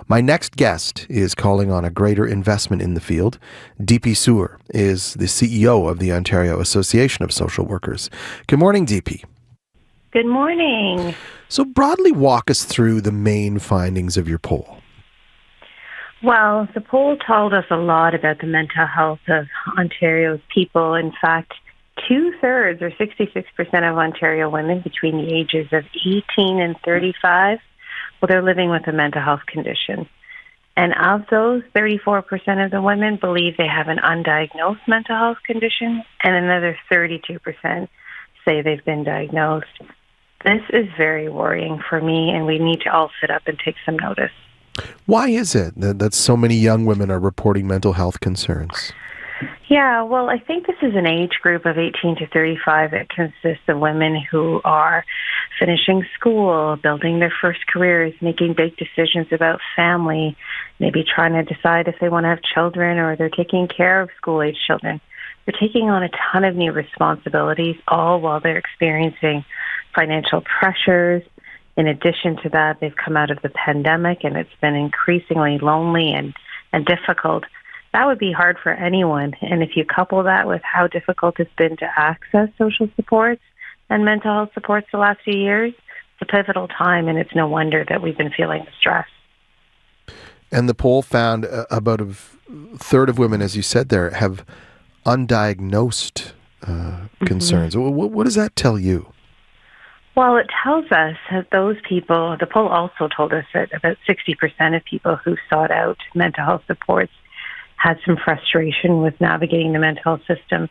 My next guest is calling on a greater investment in the field. Deepy Sur is the CEO of the Ontario Association of Social Workers. Good morning, Deepy. Good morning. So broadly walk us through the main findings of your poll. Well, the poll told us a lot about the mental health of Ontario's people. In fact, 2/3 or 66% of Ontario women between the ages of 18 and 35, well, they're living with a mental health condition. And of those, 34% of the women believe they have an undiagnosed mental health condition, and another 32% say they've been diagnosed. This is very worrying for me, and we need to all sit up and take some notice. Why is it that so many young women are reporting mental health concerns? Yeah, well, I think this is an age group of 18 to 35 that consists of women who are finishing school, building their first careers, making big decisions about family, maybe trying to decide if they want to have children or they're taking care of school-age children. They're taking on a ton of new responsibilities, all while they're experiencing financial pressures. In addition to that, they've come out of the pandemic and it's been increasingly lonely and difficult. That would be hard for anyone. And if you couple that with how difficult it's been to access social supports and mental health supports the last few years, it's a pivotal time, and it's no wonder that we've been feeling the stress. And the poll found about a third of women, as you said there, have undiagnosed concerns. What does that tell you? Well, it tells us that those people, the poll also told us that about 60% of people who sought out mental health supports had some frustration with navigating the mental health system.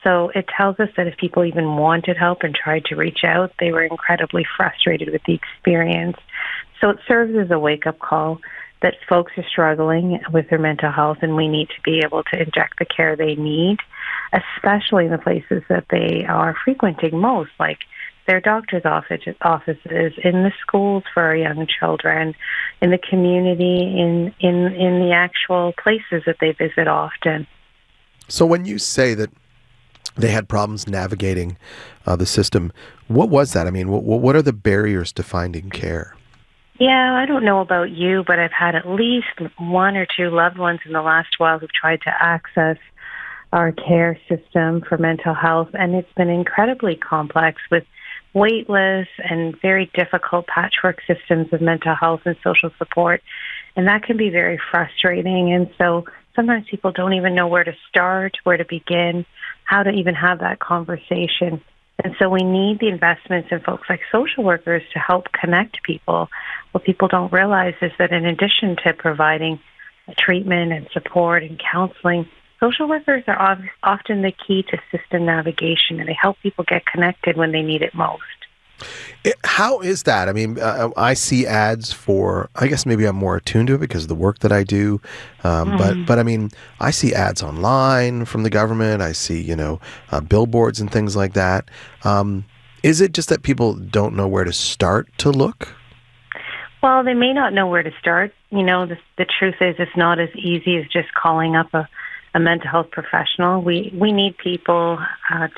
So it tells us that if people even wanted help and tried to reach out, they were incredibly frustrated with the experience. So it serves as a wake-up call that folks are struggling with their mental health, and we need to be able to inject the care they need, especially in the places that they are frequenting most, like their doctor's offices, in the schools for our young children, in the community, in the actual places that they visit often. So when you say that they had problems navigating the system, what was that? I mean, what are the barriers to finding care? Yeah, I don't know about you, but I've had at least one or two loved ones in the last while who've tried to access our care system for mental health, and it's been incredibly complex with wait lists and very difficult patchwork systems of mental health and social support. And that can be very frustrating. And so sometimes people don't even know where to start, where to begin, how to even have that conversation. And so we need the investments in folks like social workers to help connect people. What people don't realize is that in addition to providing treatment and support and counseling, social workers are often the key to system navigation, and they help people get connected when they need it most. How is that? I mean, I see ads for, I guess maybe I'm more attuned to it because of the work that I do. But I mean, I see ads online from the government. I see, billboards and things like that. Is it just that people don't know where to start to look? Well, they may not know where to start. The truth is it's not as easy as just calling up a mental health professional. We need people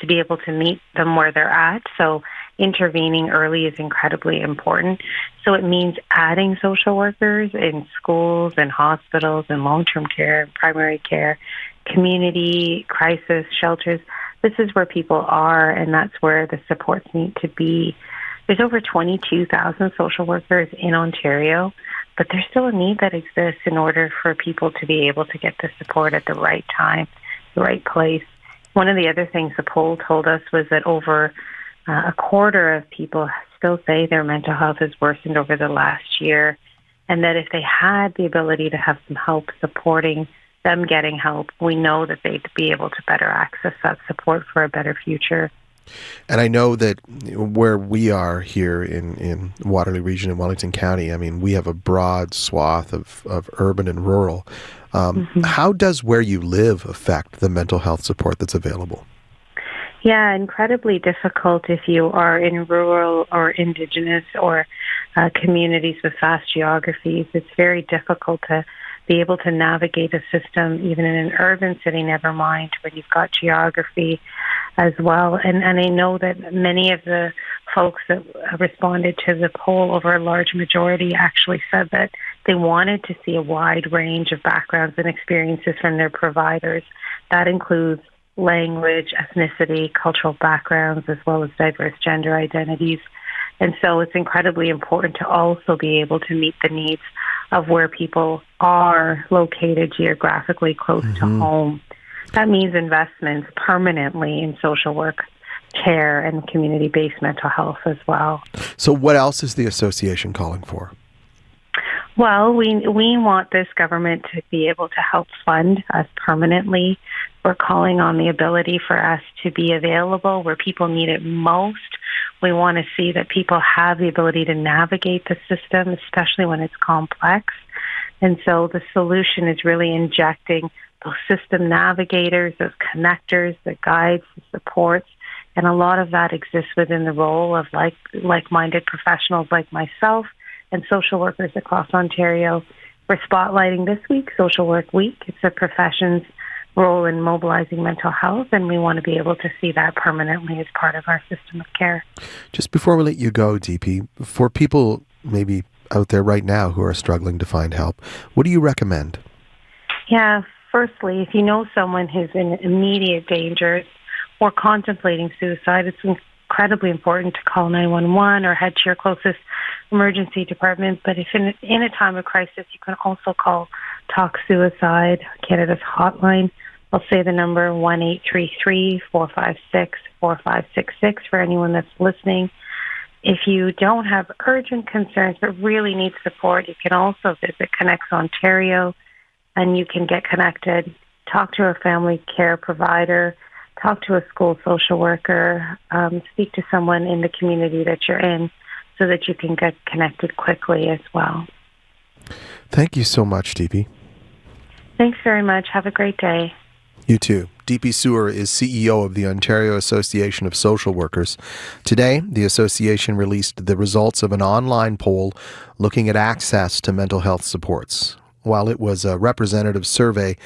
to be able to meet them where they're at. So intervening early is incredibly important. So it means adding social workers in schools and hospitals and long-term care, primary care, community crisis shelters. This is where people are, and that's where the supports need to be. There's over 22,000 social workers in Ontario, but there's still a need that exists in order for people to be able to get the support at the right time, the right place. One of the other things the poll told us was that over a quarter of people still say their mental health has worsened over the last year, and that if they had the ability to have some help supporting them getting help, we know that they'd be able to better access that support for a better future. And I know that where we are here in Waterloo Region in Wellington County, I mean, we have a broad swath of urban and rural. How does where you live affect the mental health support that's available? Yeah, incredibly difficult if you are in rural or Indigenous or communities with vast geographies. It's very difficult to be able to navigate a system, even in an urban city, never mind when you've got geography as well. And I know that many of the folks that responded to the poll, over a large majority, actually said that They wanted to see a wide range of backgrounds and experiences from their providers. That includes language, ethnicity, cultural backgrounds, as well as diverse gender identities. And so it's incredibly important to also be able to meet the needs of where people are located geographically close to home. That means investments permanently in social work, care, and community-based mental health as well. So what else is the association calling for? Well, we want this government to be able to help fund us permanently. We're calling on the ability for us to be available where people need it most. We want to see that people have the ability to navigate the system, especially when it's complex. And so the solution is really injecting those system navigators, those connectors, the guides, the supports. And a lot of that exists within the role of like-minded professionals like myself and social workers across Ontario. We're spotlighting this week, Social Work Week. It's a profession's role in mobilizing mental health, and we want to be able to see that permanently as part of our system of care. Just before we let you go, Deepy, for people maybe out there right now who are struggling to find help, what do you recommend? Yeah, firstly, if you know someone who's in immediate danger or contemplating suicide, it's incredibly important to call 911 or head to your closest emergency department. But if in a time of crisis, you can also call Talk Suicide, Canada's hotline. I'll say the number 1-833-456-4566 for anyone that's listening. If you don't have urgent concerns but really need support, you can also visit Connects Ontario and you can get connected, talk to a family care provider, talk to a school social worker, speak to someone in the community that you're in so that you can get connected quickly as well. Thank you so much, Deepy. Thanks very much. Have a great day. You too. Deepy Sur is CEO of the Ontario Association of Social Workers. Today, the association released the results of an online poll looking at access to mental health supports. While it was a representative survey,